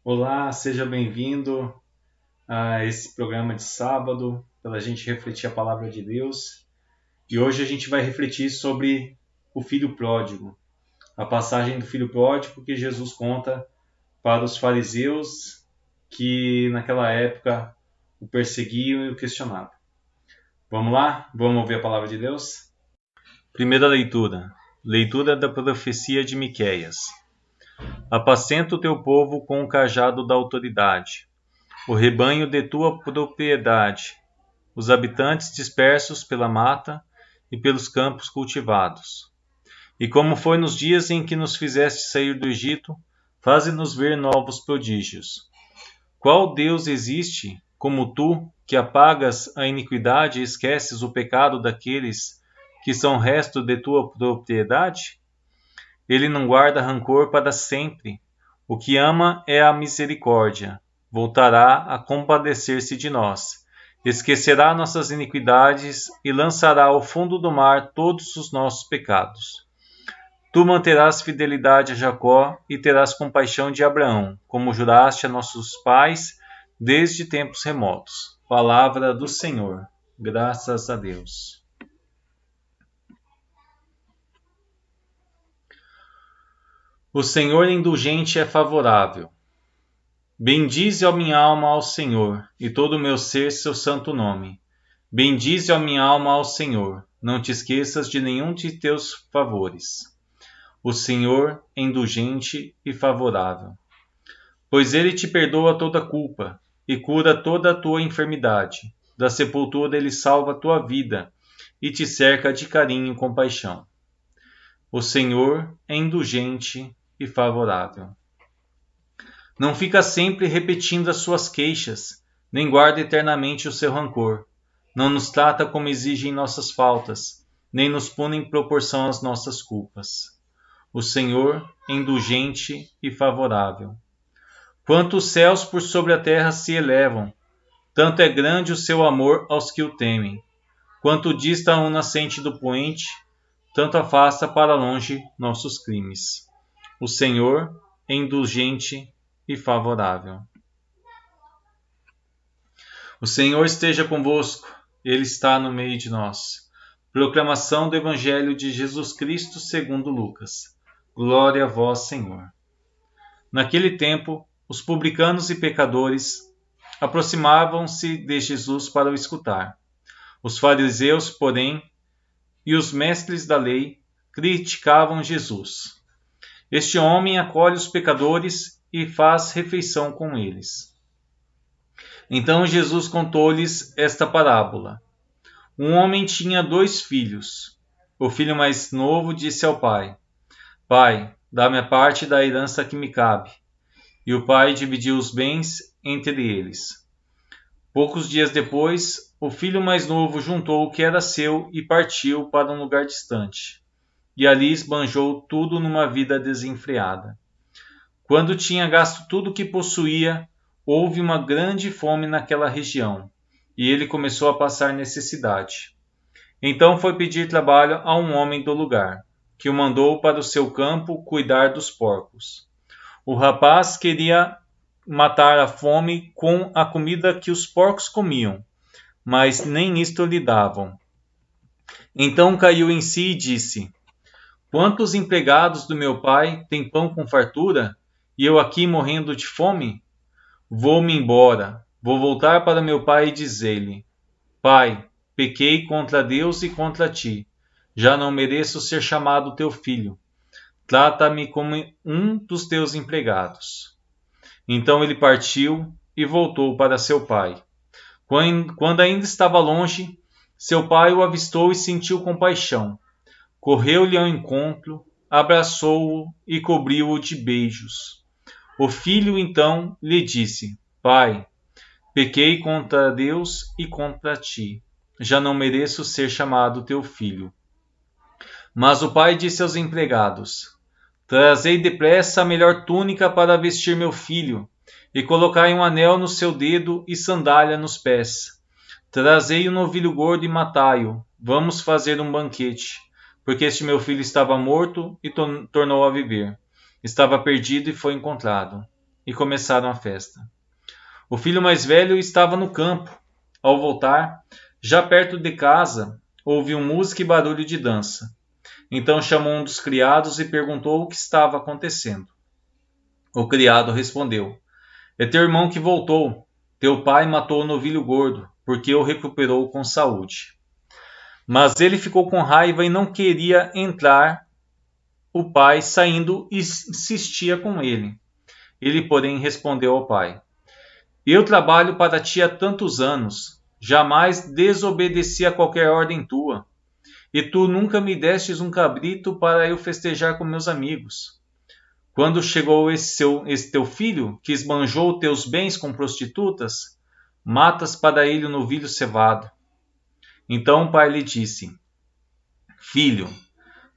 Olá, seja bem-vindo a esse programa de sábado, para a gente refletir a palavra de Deus. E hoje a gente vai refletir sobre o filho pródigo, a passagem do filho pródigo que Jesus conta para os fariseus que naquela época o perseguiam e o questionavam. Vamos lá? Vamos ouvir a palavra de Deus? Primeira leitura. Leitura da profecia de Miqueias. Apacenta o teu povo com o cajado da autoridade, o rebanho de tua propriedade, os habitantes dispersos pela mata e pelos campos cultivados. E como foi nos dias em que nos fizeste sair do Egito, faze-nos ver novos prodígios. Qual Deus existe como tu, que apagas a iniquidade e esqueces o pecado daqueles que são resto de tua propriedade? Ele não guarda rancor para sempre. O que ama é a misericórdia. Voltará a compadecer-se de nós. Esquecerá nossas iniquidades e lançará ao fundo do mar todos os nossos pecados. Tu manterás fidelidade a Jacó e terás compaixão de Abraão, como juraste a nossos pais desde tempos remotos. Palavra do Senhor. Graças a Deus. O Senhor indulgente é favorável. Bendize, ó minha alma, ao Senhor, e todo o meu ser seu santo nome. Bendize, ó minha alma, ao Senhor, não te esqueças de nenhum de teus favores. O Senhor é indulgente e favorável. Pois ele te perdoa toda culpa e cura toda a tua enfermidade. Da sepultura ele salva a tua vida e te cerca de carinho e compaixão. O Senhor é indulgente e favorável. Não fica sempre repetindo as suas queixas, nem guarda eternamente o seu rancor. Não nos trata como exigem nossas faltas, nem nos pune em proporção às nossas culpas. O Senhor é indulgente e favorável. Quanto os céus por sobre a terra se elevam, tanto é grande o seu amor aos que o temem. Quanto dista o nascente do poente, tanto afasta para longe nossos crimes. O Senhor é indulgente e favorável. O Senhor esteja convosco, Ele está no meio de nós. Proclamação do Evangelho de Jesus Cristo segundo Lucas. Glória a vós, Senhor. Naquele tempo, os publicanos e pecadores aproximavam-se de Jesus para o escutar. Os fariseus, porém, e os mestres da lei criticavam Jesus. Este homem acolhe os pecadores e faz refeição com eles. Então Jesus contou-lhes esta parábola. Um homem tinha 2 filhos. O filho mais novo disse ao pai: Pai, dá-me a parte da herança que me cabe. E o pai dividiu os bens entre eles. Poucos dias depois, o filho mais novo juntou o que era seu e partiu para um lugar distante. E ali esbanjou tudo numa vida desenfreada. Quando tinha gasto tudo o que possuía, houve uma grande fome naquela região, e ele começou a passar necessidade. Então foi pedir trabalho a um homem do lugar, que o mandou para o seu campo cuidar dos porcos. O rapaz queria matar a fome com a comida que os porcos comiam, mas nem isto lhe davam. Então caiu em si e disse: Quantos empregados do meu pai têm pão com fartura, e eu aqui morrendo de fome? Vou-me embora, vou voltar para meu pai e dizer-lhe: Pai, pequei contra Deus e contra ti. Já não mereço ser chamado teu filho. Trata-me como um dos teus empregados. Então ele partiu e voltou para seu pai. Quando ainda estava longe, seu pai o avistou e sentiu compaixão. Correu-lhe ao encontro, abraçou-o e cobriu-o de beijos. O filho então lhe disse: Pai, pequei contra Deus e contra ti. Já não mereço ser chamado teu filho. Mas o pai disse aos empregados: Trazei depressa a melhor túnica para vestir meu filho, e colocai um anel no seu dedo e sandália nos pés. Trazei um novilho gordo e matai-o. Vamos fazer um banquete, porque este meu filho estava morto e tornou a viver. Estava perdido e foi encontrado. e começaram a festa. O filho mais velho estava no campo. Ao voltar, já perto de casa, ouviu música e barulho de dança. Então chamou um dos criados e perguntou o que estava acontecendo. O criado respondeu: É teu irmão que voltou. Teu pai matou o novilho gordo, porque o recuperou com saúde. Mas ele ficou com raiva e não queria entrar. O pai, saindo, insistia com ele. Ele, porém, respondeu ao pai: Eu trabalho para ti há tantos anos. Jamais desobedeci a qualquer ordem tua. E tu nunca me destes um cabrito para eu festejar com meus amigos. Quando chegou esse teu filho, que esbanjou teus bens com prostitutas, matas para ele o novilho cevado. Então o pai lhe disse: Filho,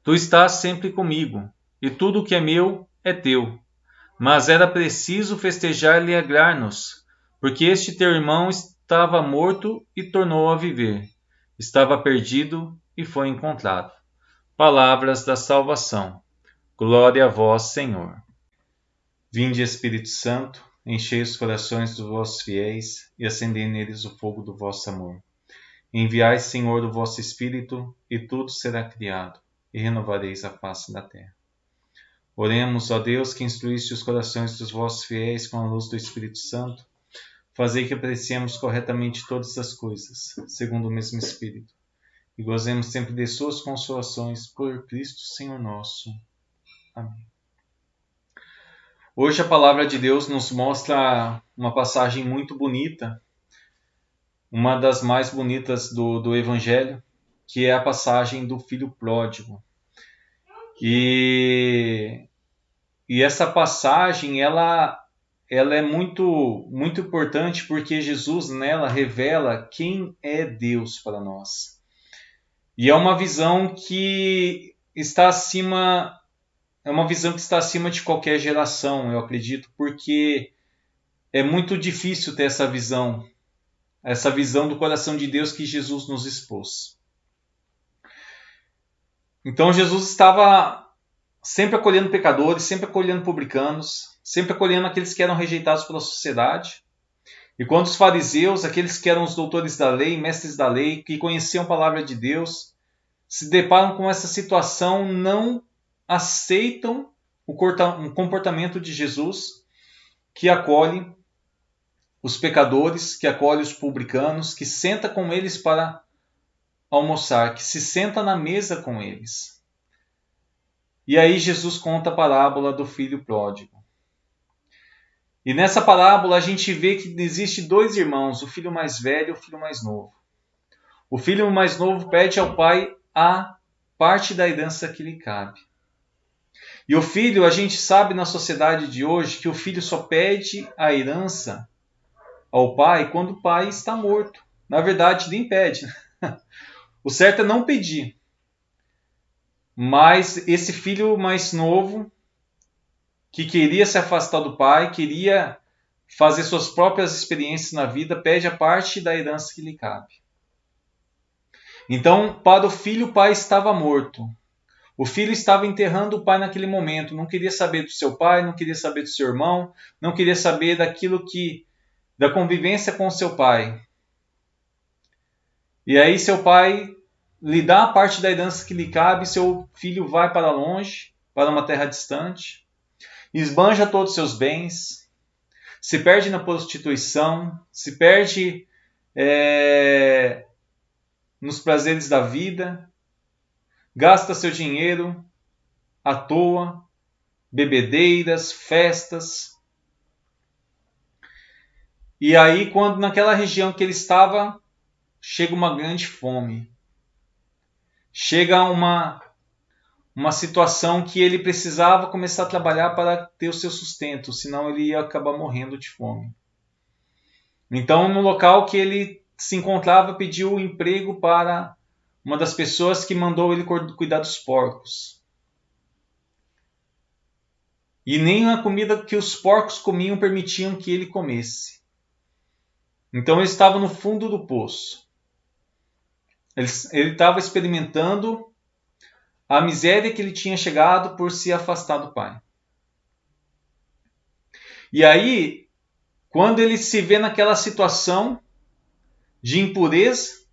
tu estás sempre comigo, e tudo o que é meu é teu. Mas era preciso festejar e alegrar-nos, porque este teu irmão estava morto e tornou a viver. Estava perdido e foi encontrado. Palavras da salvação. Glória a vós, Senhor. Vinde, Espírito Santo, enchei os corações dos vossos fiéis e acendei neles o fogo do vosso amor. Enviai, Senhor, o vosso Espírito, e tudo será criado, e renovareis a face da terra. Oremos, ó Deus, que instruíste os corações dos vossos fiéis com a luz do Espírito Santo. Fazei que apreciemos corretamente todas as coisas, segundo o mesmo Espírito, e gozemos sempre de suas consolações, por Cristo Senhor nosso. Amém. Hoje a palavra de Deus nos mostra uma passagem muito bonita, uma das mais bonitas do Evangelho, que é a passagem do filho pródigo. E essa passagem ela é muito importante porque Jesus nela revela quem é Deus para nós. E é uma visão que está acima, de qualquer geração, eu acredito, porque é muito difícil ter essa visão do coração de Deus que Jesus nos expôs. Então Jesus estava sempre acolhendo pecadores, sempre acolhendo publicanos, sempre acolhendo aqueles que eram rejeitados pela sociedade. E quando os fariseus, aqueles que eram os doutores da lei, mestres da lei, que conheciam a palavra de Deus, se deparam com essa situação, não aceitam o comportamento de Jesus, que acolhe os pecadores, que acolhe os publicanos, que senta com eles para almoçar, que se senta na mesa com eles. E aí Jesus conta a parábola do filho pródigo. E nessa parábola a gente vê que existe dois irmãos, o filho mais velho e o filho mais novo. O filho mais novo pede ao pai a parte da herança que lhe cabe. E o filho, a gente sabe na sociedade de hoje que o filho só pede a herança ao pai quando o pai está morto. Na verdade, nem pede. O certo é não pedir. Mas esse filho mais novo, que queria se afastar do pai, queria fazer suas próprias experiências na vida, pede a parte da herança que lhe cabe. Então, para o filho, o pai estava morto. O filho estava enterrando o pai naquele momento. Não queria saber do seu pai, não queria saber do seu irmão, não queria saber da convivência com o seu pai. E aí seu pai lhe dá a parte da herança que lhe cabe, seu filho vai para longe, para uma terra distante, esbanja todos os seus bens, se perde na prostituição, se perde nos prazeres da vida, gasta seu dinheiro à toa, bebedeiras, festas. E aí, quando naquela região que ele estava, chega uma grande fome. Chega uma situação que ele precisava começar a trabalhar para ter o seu sustento, senão ele ia acabar morrendo de fome. Então, no local que ele se encontrava, pediu um emprego para uma das pessoas que mandou ele cuidar dos porcos. E nem a comida que os porcos comiam permitiam que ele comesse. Então ele estava no fundo do poço. Ele estava experimentando a miséria que ele tinha chegado por se afastar do pai. E aí, quando ele se vê naquela situação de impureza,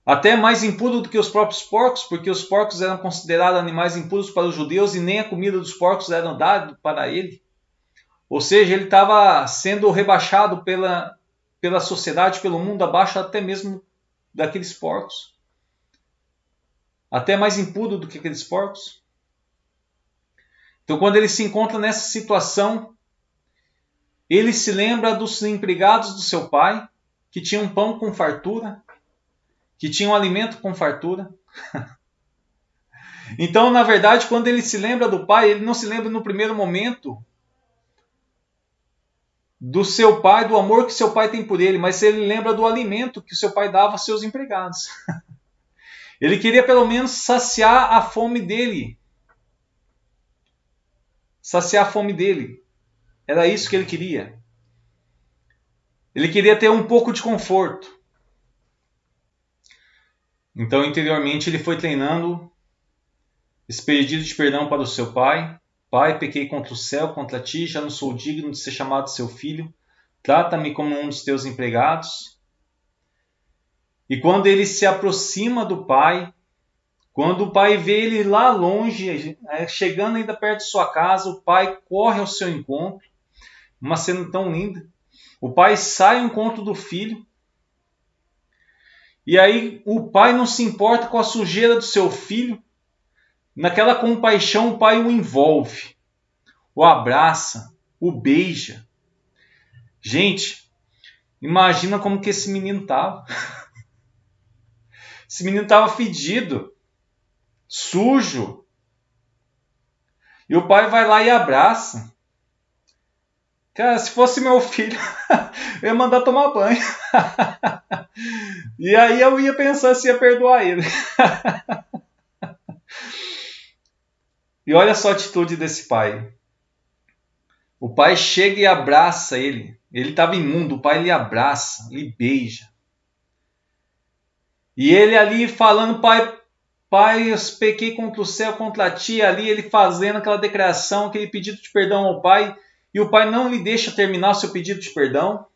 até mais impuro do que os próprios porcos, porque os porcos eram considerados animais impuros para os judeus e nem a comida dos porcos era dada para ele. Ou seja, ele estava sendo rebaixado pela sociedade, pelo mundo, abaixo até mesmo daqueles porcos. Até mais impuro do que aqueles porcos. Então, quando ele se encontra nessa situação, ele se lembra dos empregados do seu pai, que tinham pão com fartura, que tinham alimento com fartura. Então, na verdade, quando ele se lembra do pai, ele não se lembra no primeiro momento do seu pai, do amor que seu pai tem por ele, mas ele lembra do alimento que o seu pai dava aos seus empregados. Ele queria pelo menos saciar a fome dele. Saciar a fome dele. Era isso que ele queria. Ele queria ter um pouco de conforto. Então, interiormente, ele foi treinando esse pedido de perdão para o seu pai. Pai, pequei contra o céu, contra ti, já não sou digno de ser chamado seu filho. Trata-me como um dos teus empregados. E quando ele se aproxima do pai, quando o pai vê ele lá longe, chegando ainda perto de sua casa, o pai corre ao seu encontro. Uma cena tão linda. O pai sai ao encontro do filho. E aí o pai não se importa com a sujeira do seu filho. Naquela compaixão, o pai o envolve, o abraça, o beija. Gente, imagina como que esse menino estava. Esse menino estava fedido, sujo. E o pai vai lá e abraça. Cara, se fosse meu filho, eu ia mandar tomar banho. E aí eu ia pensar se ia perdoar ele. E olha só a atitude desse pai. O pai chega e abraça ele. Ele estava imundo, o pai lhe abraça, lhe beija. E ele ali falando, pai, eu pequei contra o céu, contra ti, ali ele fazendo aquela declaração, aquele pedido de perdão ao pai, e o pai não lhe deixa terminar o seu pedido de perdão,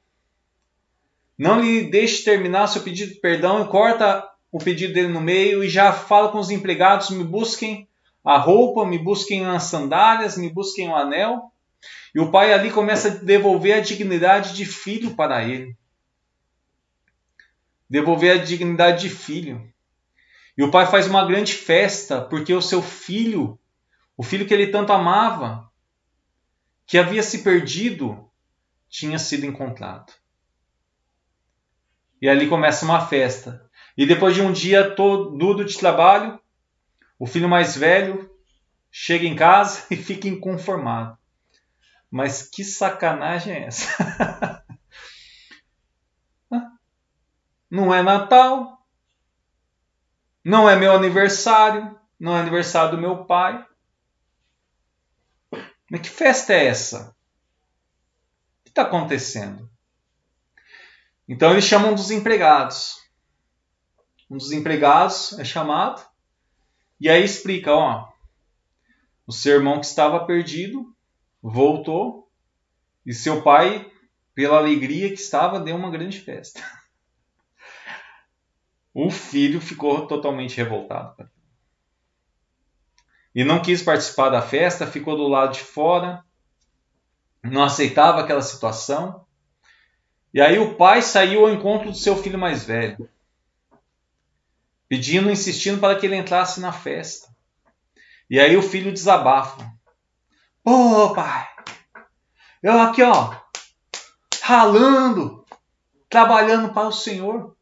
não lhe deixa terminar o seu pedido de perdão, e corta o pedido dele no meio, e já fala com os empregados, me busquem a roupa, me busquem as sandálias, me busquem o anel, e o pai ali começa a devolver a dignidade de filho para ele. Devolver a dignidade de filho. E o pai faz uma grande festa, porque o seu filho, o filho que ele tanto amava, que havia se perdido, tinha sido encontrado. E ali começa uma festa. E depois de um dia todo duro de trabalho, o filho mais velho chega em casa e fica inconformado. Mas que sacanagem é essa? Não é Natal, não é meu aniversário, não é aniversário do meu pai. Mas que festa é essa? O que está acontecendo? Então eles chamam um dos empregados. Um dos empregados é chamado e aí explica, o seu irmão que estava perdido voltou e seu pai, pela alegria que estava, deu uma grande festa. O filho ficou totalmente revoltado. E não quis participar da festa, ficou do lado de fora, não aceitava aquela situação. E aí o pai saiu ao encontro do seu filho mais velho, pedindo, insistindo para que ele entrasse na festa. E aí o filho desabafa. Pô, pai, eu aqui, ralando, trabalhando para o Senhor.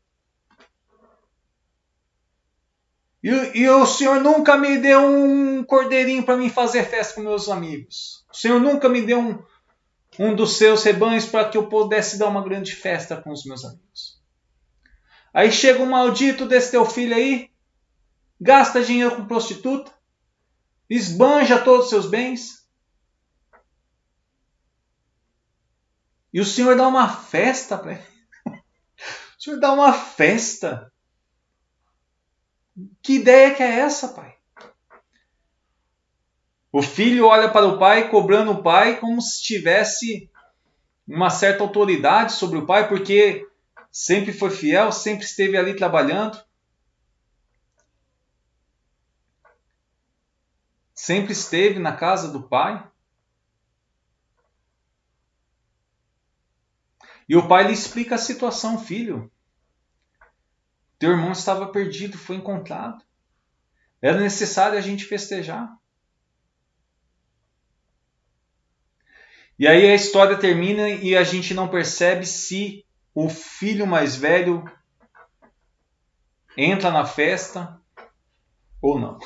E o Senhor nunca me deu um cordeirinho para mim fazer festa com meus amigos. O Senhor nunca me deu um dos seus rebanhos para que eu pudesse dar uma grande festa com os meus amigos. Aí chega um maldito desse teu filho aí, gasta dinheiro com prostituta, esbanja todos os seus bens. E o Senhor dá uma festa para ele. O Senhor dá uma festa. Que ideia que é essa, pai? O filho olha para o pai, cobrando o pai como se estivesse uma certa autoridade sobre o pai, porque sempre foi fiel, sempre esteve ali trabalhando, sempre esteve na casa do pai. E o pai lhe explica a situação: filho, teu irmão estava perdido, foi encontrado. Era necessário a gente festejar. E aí a história termina e a gente não percebe se o filho mais velho entra na festa ou não.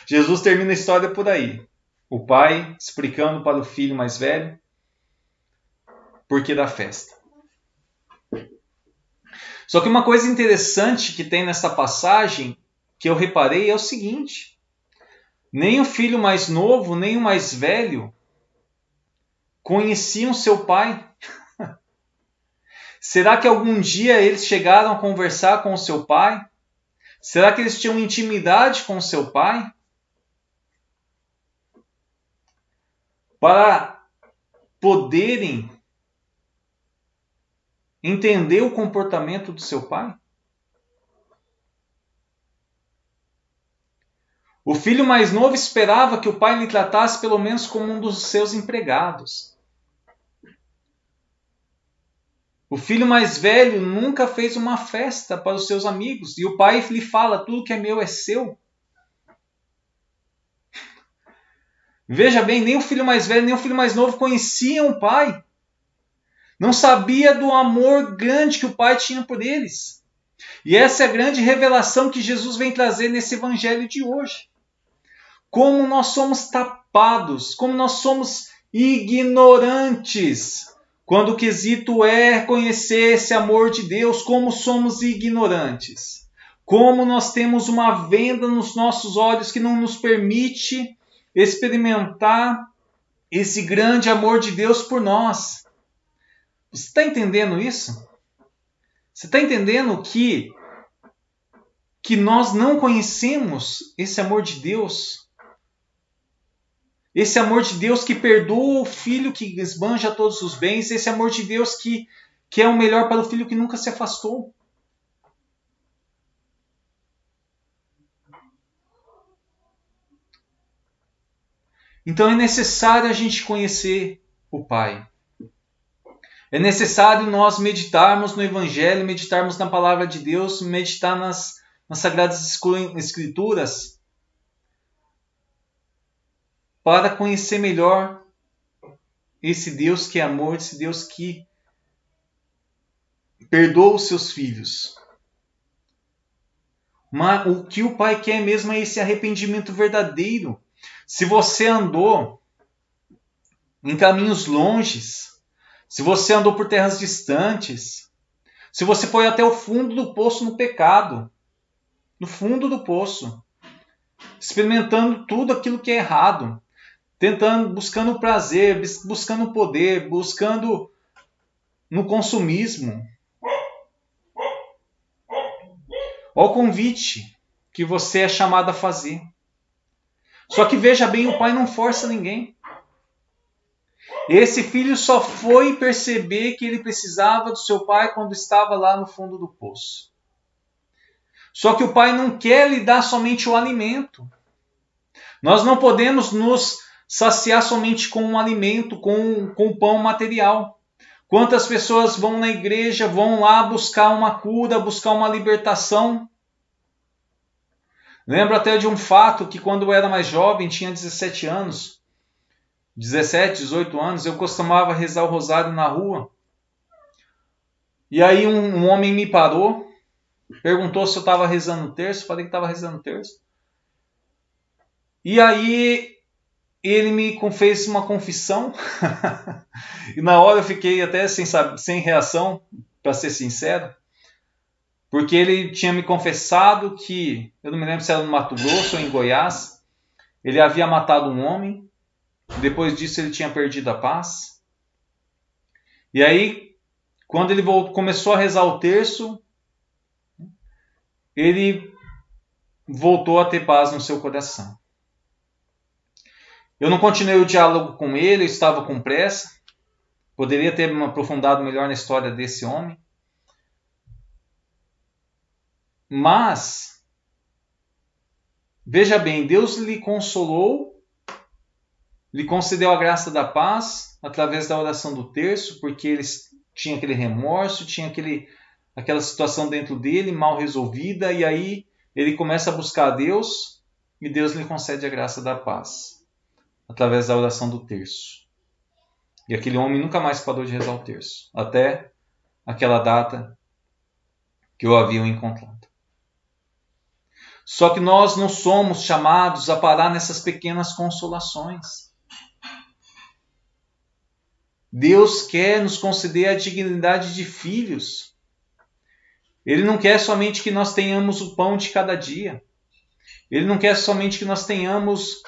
Jesus termina a história por aí. O pai explicando para o filho mais velho porquê da festa. Só que uma coisa interessante que tem nessa passagem, que eu reparei, é o seguinte: nem o filho mais novo, nem o mais velho conheciam seu pai. Será que algum dia eles chegaram a conversar com o seu pai? Será que eles tinham intimidade com o seu pai? Para poderem entender o comportamento do seu pai? O filho mais novo esperava que o pai lhe tratasse pelo menos como um dos seus empregados. O filho mais velho nunca fez uma festa para os seus amigos. E o pai lhe fala: tudo que é meu é seu. Veja bem, nem o filho mais velho, nem o filho mais novo conheciam o pai. Não sabia do amor grande que o pai tinha por eles. E essa é a grande revelação que Jesus vem trazer nesse evangelho de hoje. Como nós somos tapados, como nós somos ignorantes, quando o quesito é conhecer esse amor de Deus, como somos ignorantes. Como nós temos uma venda nos nossos olhos que não nos permite experimentar esse grande amor de Deus por nós. Você está entendendo isso? Você está entendendo que nós não conhecemos esse amor de Deus? Esse amor de Deus que perdoa o filho que esbanja todos os bens, esse amor de Deus que é o melhor para o filho que nunca se afastou. Então é necessário a gente conhecer o Pai. É necessário nós meditarmos no Evangelho, meditarmos na Palavra de Deus, meditar nas Sagradas Escrituras, para conhecer melhor esse Deus que é amor, esse Deus que perdoa os seus filhos. Mas o que o Pai quer mesmo é esse arrependimento verdadeiro. Se você andou em caminhos longes, se você andou por terras distantes, se você foi até o fundo do poço no pecado, no fundo do poço, experimentando tudo aquilo que é errado, buscando prazer, buscando poder, buscando no consumismo. Olha o convite que você é chamado a fazer. Só que veja bem, o pai não força ninguém. Esse filho só foi perceber que ele precisava do seu pai quando estava lá no fundo do poço. Só que o pai não quer lhe dar somente o alimento. Nós não podemos nos saciar somente com um alimento, com o pão material. Quantas pessoas vão na igreja, vão lá buscar uma cura, buscar uma libertação? Lembro até de um fato que quando eu era mais jovem, tinha 17 anos, 17, 18 anos, eu costumava rezar o rosário na rua. E aí um homem me parou, perguntou se eu estava rezando o terço, falei que estava rezando o terço. E aí ele me fez uma confissão, e na hora eu fiquei até sem reação, para ser sincero, porque ele tinha me confessado que, eu não me lembro se era no Mato Grosso ou em Goiás, ele havia matado um homem, depois disso ele tinha perdido a paz. E aí, quando ele começou a rezar o terço, ele voltou a ter paz no seu coração. Eu não continuei o diálogo com ele, eu estava com pressa. Poderia ter me aprofundado melhor na história desse homem. Mas, veja bem, Deus lhe consolou, lhe concedeu a graça da paz através da oração do terço, porque ele tinha aquele remorso, tinha aquela situação dentro dele mal resolvida, e aí ele começa a buscar a Deus e Deus lhe concede a graça da paz através da oração do terço. E aquele homem nunca mais parou de rezar o terço, até aquela data que o haviam encontrado. Só que nós não somos chamados a parar nessas pequenas consolações. Deus quer nos conceder a dignidade de filhos. Ele não quer somente que nós tenhamos o pão de cada dia. Ele não quer somente que nós tenhamos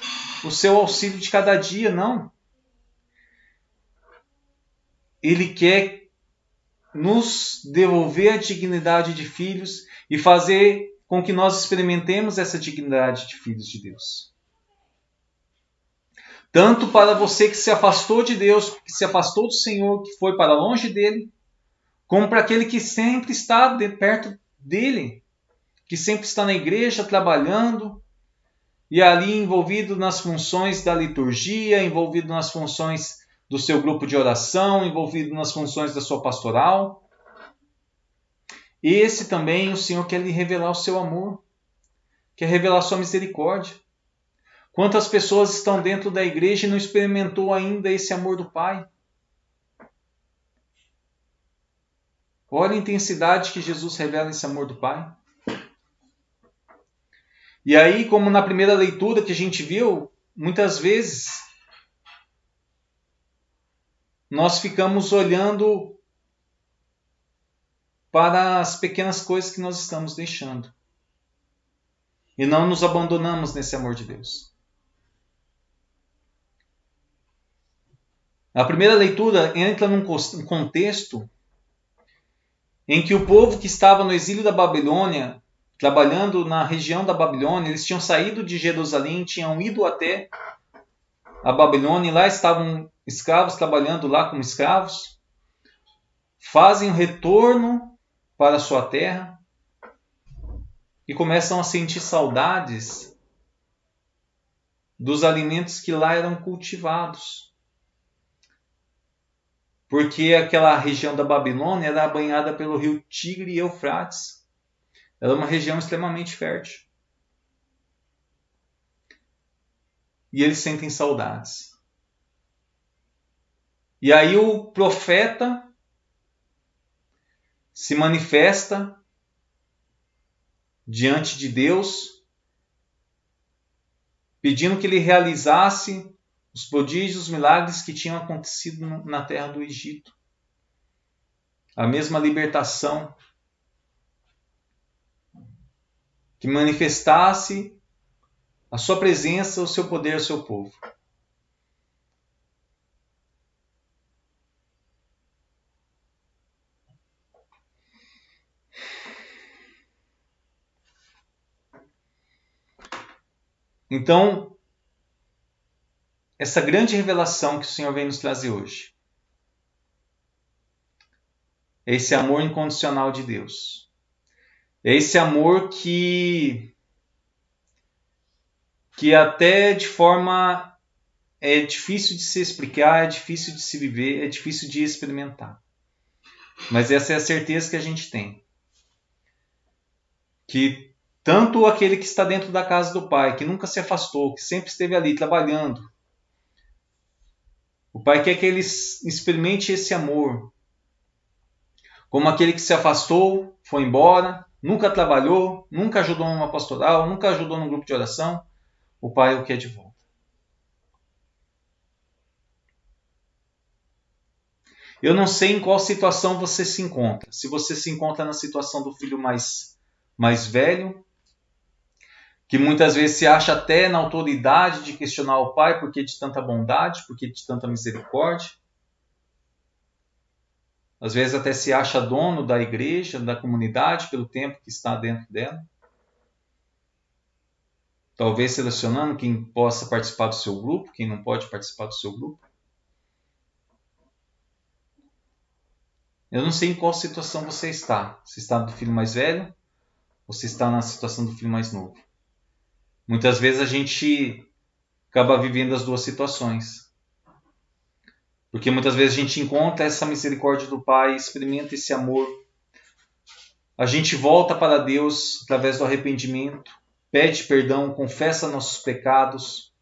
o seu auxílio de cada dia, não. Ele quer nos devolver a dignidade de filhos e fazer com que nós experimentemos essa dignidade de filhos de Deus. Tanto para você que se afastou de Deus, que se afastou do Senhor, que foi para longe dele, como para aquele que sempre está perto dele, que sempre está na igreja trabalhando e ali envolvido nas funções da liturgia, envolvido nas funções do seu grupo de oração, envolvido nas funções da sua pastoral. Esse também o Senhor quer lhe revelar o seu amor, quer revelar a sua misericórdia. Quantas pessoas estão dentro da igreja e não experimentou ainda esse amor do Pai? Olha a intensidade que Jesus revela esse amor do Pai. E aí, como na primeira leitura que a gente viu, muitas vezes nós ficamos olhando para as pequenas coisas que nós estamos deixando. E não nos abandonamos nesse amor de Deus. A primeira leitura entra num contexto em que o povo que estava no exílio da Babilônia, trabalhando na região da Babilônia, eles tinham saído de Jerusalém, tinham ido até a Babilônia, e lá estavam escravos trabalhando lá como escravos, fazem o retorno para a sua terra e começam a sentir saudades dos alimentos que lá eram cultivados. Porque aquela região da Babilônia era banhada pelo rio Tigre e Eufrates. Era uma região extremamente fértil. E eles sentem saudades. E aí o profeta se manifesta diante de Deus, pedindo que ele realizasse os prodígios, os milagres que tinham acontecido na terra do Egito. A mesma libertação, que manifestasse a sua presença, o seu poder, o seu povo. Então, essa grande revelação que o Senhor vem nos trazer hoje é esse amor incondicional de Deus. É esse amor que até de forma é difícil de se explicar, é difícil de se viver, é difícil de experimentar. Mas essa é a certeza que a gente tem. Que tanto aquele que está dentro da casa do Pai, que nunca se afastou, que sempre esteve ali trabalhando, o Pai quer que ele experimente esse amor. Como aquele que se afastou, foi embora, nunca trabalhou, nunca ajudou numa pastoral, nunca ajudou num grupo de oração, o Pai o quer de volta. Eu não sei em qual situação você se encontra. Se você se encontra na situação do filho mais velho, que muitas vezes se acha até na autoridade de questionar o pai porque de tanta bondade, porque de tanta misericórdia. Às vezes até se acha dono da igreja, da comunidade, pelo tempo que está dentro dela. Talvez selecionando quem possa participar do seu grupo, quem não pode participar do seu grupo. Eu não sei em qual situação você está. Se está do filho mais velho ou se está na situação do filho mais novo. Muitas vezes a gente acaba vivendo as duas situações. Porque muitas vezes a gente encontra essa misericórdia do Pai, experimenta esse amor. A gente volta para Deus através do arrependimento, pede perdão, confessa nossos pecados,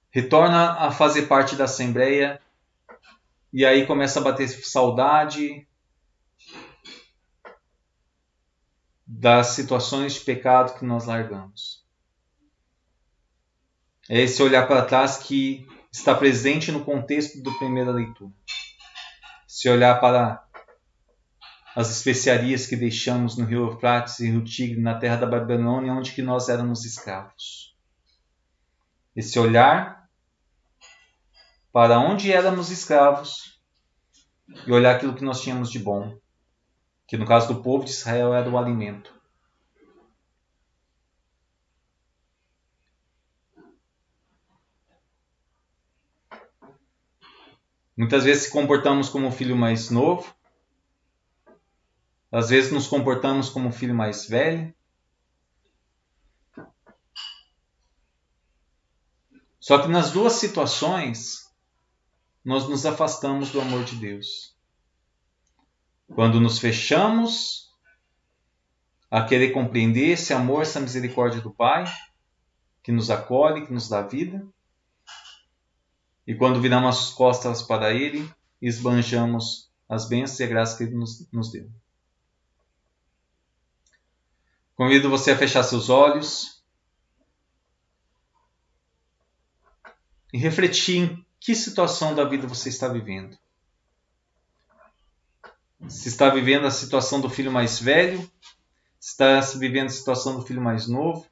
retorna a fazer parte da Assembleia e aí começa a bater saudade das situações de pecado que nós largamos. É esse olhar para trás que está presente no contexto da primeira leitura. Se olhar para as especiarias que deixamos no rio Eufrates e rio Tigre, na terra da Babilônia, onde que nós éramos escravos. Esse olhar para onde éramos escravos e olhar aquilo que nós tínhamos de bom, que no caso do povo de Israel era o alimento. Muitas vezes se comportamos como o filho mais novo, às vezes nos comportamos como o filho mais velho. Só que nas duas situações, nós nos afastamos do amor de Deus. Quando nos fechamos a querer compreender esse amor, essa misericórdia do Pai, que nos acolhe, que nos dá vida, e quando viramos as costas para Ele, esbanjamos as bênçãos e a graça que Ele nos deu. Convido você a fechar seus olhos e refletir em que situação da vida você está vivendo. Se está vivendo a situação do filho mais velho, se está vivendo a situação do filho mais novo.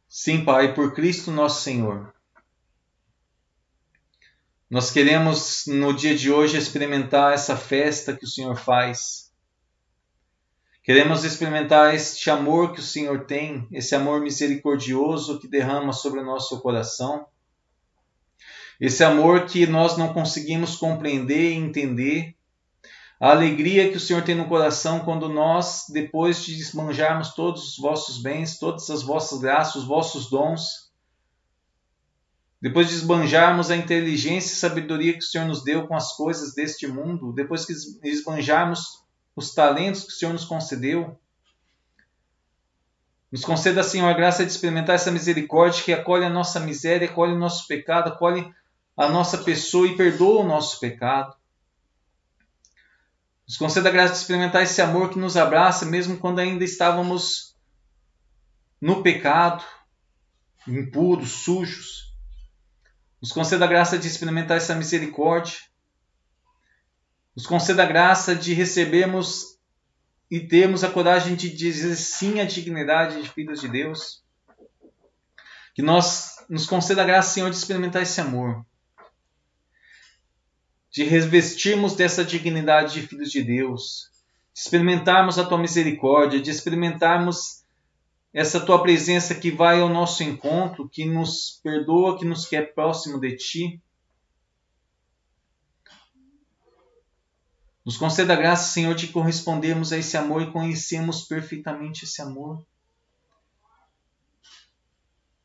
Sim, Pai, por Cristo nosso Senhor. Nós queremos, no dia de hoje, experimentar essa festa que o Senhor faz. Queremos experimentar este amor que o Senhor tem, esse amor misericordioso que derrama sobre o nosso coração. Esse amor que nós não conseguimos compreender e entender. A alegria que o Senhor tem no coração quando nós, depois de esbanjarmos todos os vossos bens, todas as vossas graças, os vossos dons, depois de esbanjarmos a inteligência e sabedoria que o Senhor nos deu com as coisas deste mundo, depois que esbanjarmos os talentos que o Senhor nos concedeu, nos conceda, Senhor, a graça de experimentar essa misericórdia que acolhe a nossa miséria, acolhe o nosso pecado, acolhe a nossa pessoa e perdoa o nosso pecado. Nos conceda a graça de experimentar esse amor que nos abraça, mesmo quando ainda estávamos no pecado, impuros, sujos. Nos conceda a graça de experimentar essa misericórdia. Nos conceda a graça de recebermos e termos a coragem de dizer sim à dignidade de filhos de Deus. Que nos conceda a graça, Senhor, de experimentar esse amor. De revestirmos dessa dignidade de filhos de Deus. De experimentarmos a Tua misericórdia, de experimentarmos essa Tua presença que vai ao nosso encontro, que nos perdoa, que nos quer próximo de Ti. Nos conceda a graça, Senhor, de correspondermos a esse amor e conhecermos perfeitamente esse amor.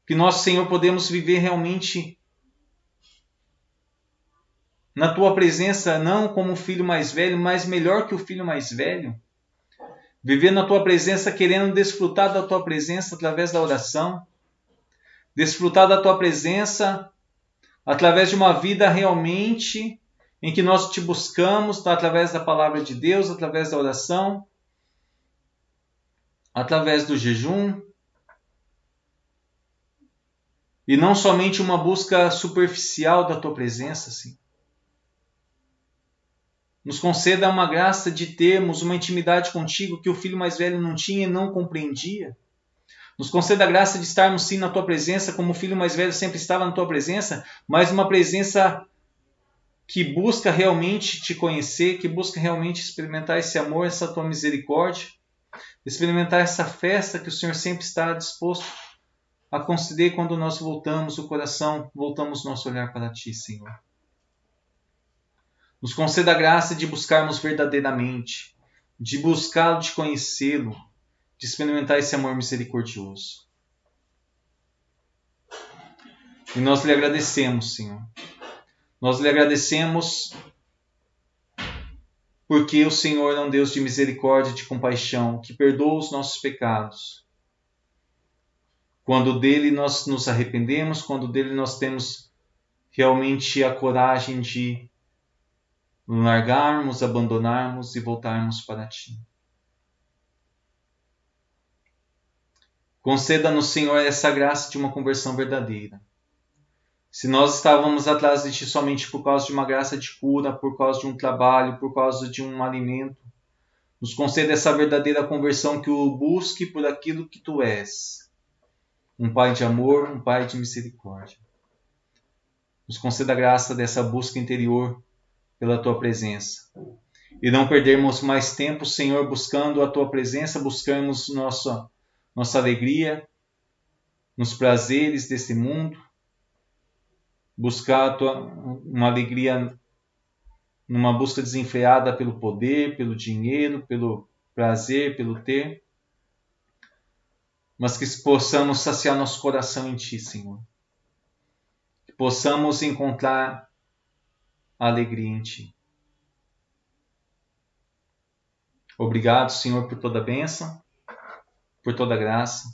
Que nós, Senhor, podemos viver realmente na Tua presença, não como o filho mais velho, mas melhor que o filho mais velho. Viver na Tua presença, querendo desfrutar da Tua presença através da oração. Desfrutar da Tua presença através de uma vida realmente em que nós Te buscamos, através da palavra de Deus, através da oração, através do jejum. E não somente uma busca superficial da Tua presença, Senhor. Nos conceda uma graça de termos uma intimidade contigo que o filho mais velho não tinha e não compreendia. Nos conceda a graça de estarmos sim na Tua presença, como o filho mais velho sempre estava na Tua presença, mas uma presença que busca realmente Te conhecer, que busca realmente experimentar esse amor, essa Tua misericórdia, experimentar essa festa que o Senhor sempre está disposto a conceder quando nós voltamos o coração, voltamos nosso olhar para Ti, Senhor. Nos conceda a graça de buscarmos verdadeiramente, de buscá-lo, de conhecê-lo, de experimentar esse amor misericordioso. E nós lhe agradecemos, Senhor. Nós lhe agradecemos porque o Senhor é um Deus de misericórdia e de compaixão, que perdoa os nossos pecados. Quando dele nós nos arrependemos, quando dele nós temos realmente a coragem de largarmos, abandonarmos e voltarmos para Ti. Conceda-nos, Senhor, essa graça de uma conversão verdadeira. Se nós estávamos atrás de Ti somente por causa de uma graça de cura, por causa de um trabalho, por causa de um alimento, nos conceda essa verdadeira conversão que o busque por aquilo que Tu és. Um Pai de amor, um Pai de misericórdia. Nos conceda a graça dessa busca interior pela Tua presença. E não perdermos mais tempo, Senhor, buscando a Tua presença, buscamos nossa alegria nos prazeres desse mundo, buscar uma alegria numa busca desenfreada pelo poder, pelo dinheiro, pelo prazer, pelo ter, mas que possamos saciar nosso coração em Ti, Senhor. Que possamos encontrar a alegria em Ti. Obrigado, Senhor, por toda a bênção, por toda a graça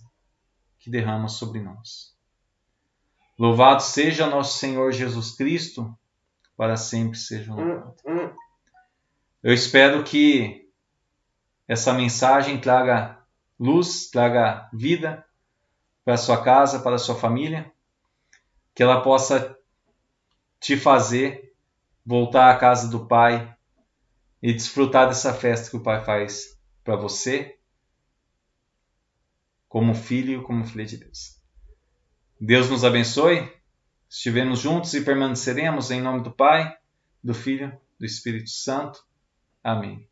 que derrama sobre nós. Louvado seja nosso Senhor Jesus Cristo, para sempre seja louvado. Eu espero que essa mensagem traga luz, traga vida para a sua casa, para a sua família, que ela possa te fazer voltar à casa do Pai e desfrutar dessa festa que o Pai faz para você, como filho e como filha de Deus. Deus nos abençoe. Estivemos juntos e permaneceremos em nome do Pai, do Filho, do Espírito Santo. Amém.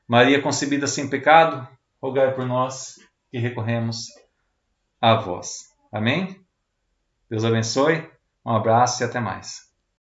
Maria concebida sem pecado, rogai por nós que recorremos a vós. Amém? Deus abençoe. Um abraço e até mais.